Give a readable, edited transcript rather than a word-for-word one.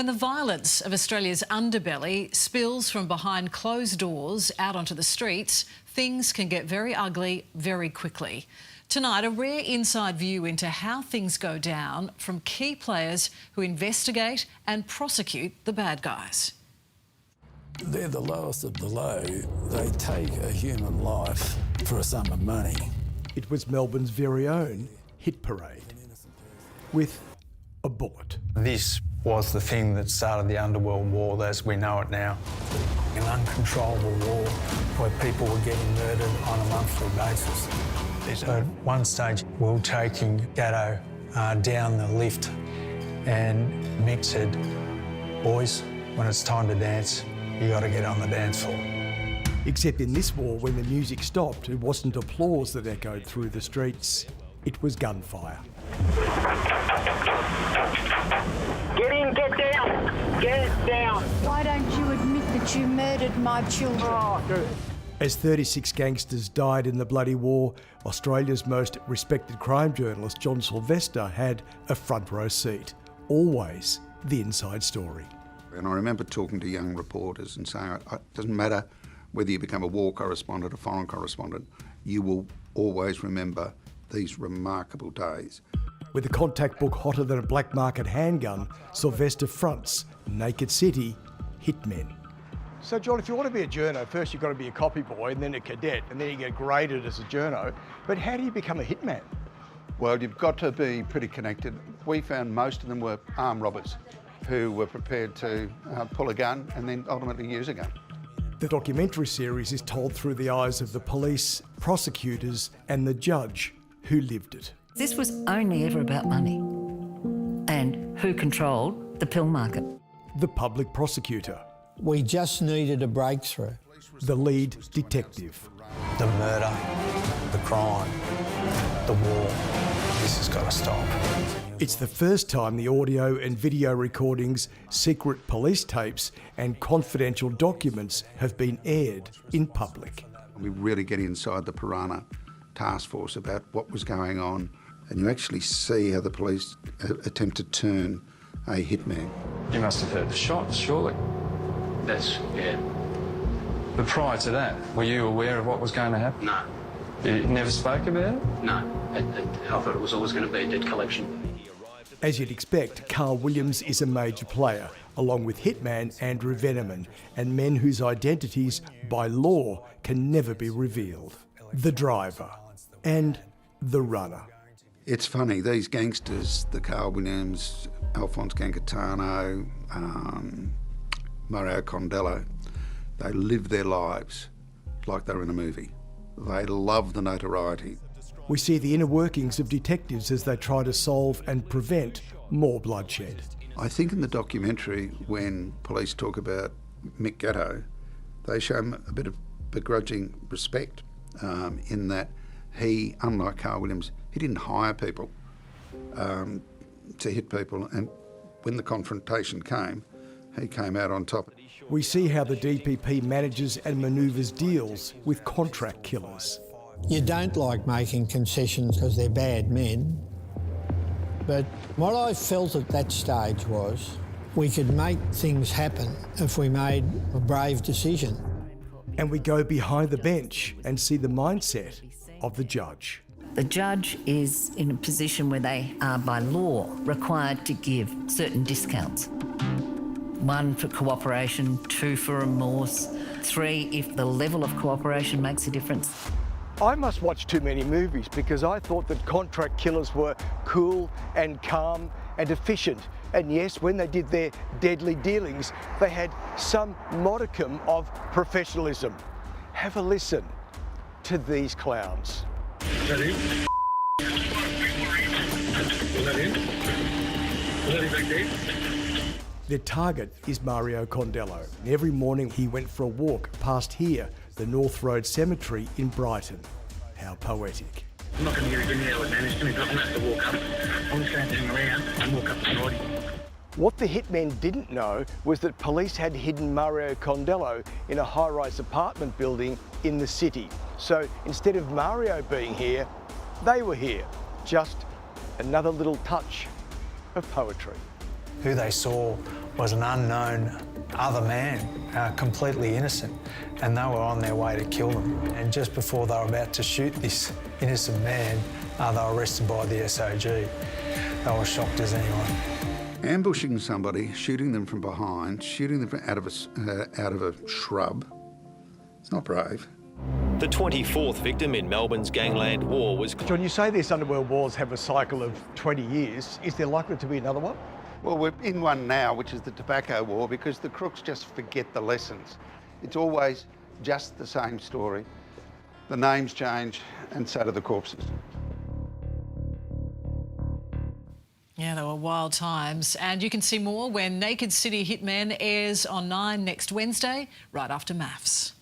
When the violence of Australia's underbelly spills from behind closed doors out onto the streets, things can get very ugly very quickly. Tonight, a rare inside view into how things go down from key players who investigate and prosecute the bad guys. They're the lowest of the low. They take a human life for a sum of money. It was Melbourne's very own hit parade with a bullet. This was the thing that started the underworld war as we know it now. An uncontrollable war where people were getting murdered on a monthly basis. So at one stage, we were taking Gatto down the lift and Mick said, "Boys, when it's time to dance, you got to get on the dance floor." Except in this war, when the music stopped, it wasn't applause that echoed through the streets, it was gunfire. Get in, get down, get down. Why don't you admit that you murdered my children? As 36 gangsters died in the bloody war, Australia's most respected crime journalist, John Sylvester, had a front row seat. Always the inside story. And I remember talking to young reporters and saying, it doesn't matter whether you become a war correspondent or foreign correspondent, you will always remember these remarkable days. With a contact book hotter than a black market handgun, Sylvester fronts Naked City hitmen. So, John, if you want to be a journo, first you've got to be a copy boy and then a cadet, and then you get graded as a journo. But how do you become a hitman? Well, you've got to be pretty connected. We found most of them were armed robbers who were prepared to pull a gun and then ultimately use a gun. The documentary series is told through the eyes of the police, prosecutors and the judge who lived it. This was only ever about money and who controlled the pill market. The public prosecutor. We just needed a breakthrough. The lead detective. The murder, the crime, the war. This has got to stop. It's the first time the audio and video recordings, secret police tapes and confidential documents have been aired in public. We really get inside the Piranha task force about what was going on, and you actually see how the police attempt to turn a hitman. You must have heard the shots, surely. Yeah. But prior to that, were you aware of what was going to happen? No. You never spoke about it? No. I thought it was always going to be a debt collection. As you'd expect, Carl Williams is a major player, along with hitman Andrew Veneman, and men whose identities, by law, can never be revealed. The driver and the runner. It's funny, these gangsters, the Carl Williams, Alphonse Gancatano, Mario Condello, they live their lives like they're in a movie. They love the notoriety. We see the inner workings of detectives as they try to solve and prevent more bloodshed. I think in the documentary, when police talk about Mick Gatto, they show him a bit of begrudging respect in that he, unlike Carl Williams, he didn't hire people to hit people, and when the confrontation came, he came out on top. We see how the DPP manages and manoeuvres deals with contract killers. You don't like making concessions because they're bad men. But what I felt at that stage was we could make things happen if we made a brave decision. And we go behind the bench and see the mindset of the judge. The judge is in a position where they are by law required to give certain discounts. 1 for cooperation, 2 for remorse, 3 if the level of cooperation makes a difference. I must watch too many movies because I thought that contract killers were cool and calm and efficient. And yes, when they did their deadly dealings, they had some modicum of professionalism. Have a listen to these clowns. Is that him? Is that him? Is that him back there? Their target is Mario Condello. Every morning he went for a walk past here, the North Road Cemetery in Brighton. How poetic. I'm not going to get in there with managed to me, but I'm going to have to walk up. I'm just going to hang around and walk up beside him. What the hitmen didn't know was that police had hidden Mario Condello in a high-rise apartment building in the city. So instead of Mario being here, they were here. Just another little touch of poetry. Who they saw was an unknown other man, completely innocent, and they were on their way to kill them. And just before they were about to shoot this innocent man, they were arrested by the SOG. They were shocked as anyone. Ambushing somebody, shooting them from behind, shooting them out of a shrub, it's not brave. The 24th victim in Melbourne's gangland war was... John, you say these underworld wars have a cycle of 20 years. Is there likely to be another one? Well, we're in one now, which is the tobacco war, because the crooks just forget the lessons. It's always just the same story. The names change, and so do the corpses. Yeah, they were wild times. And you can see more when Naked City Hitman airs on 9 next Wednesday, right after MAFS.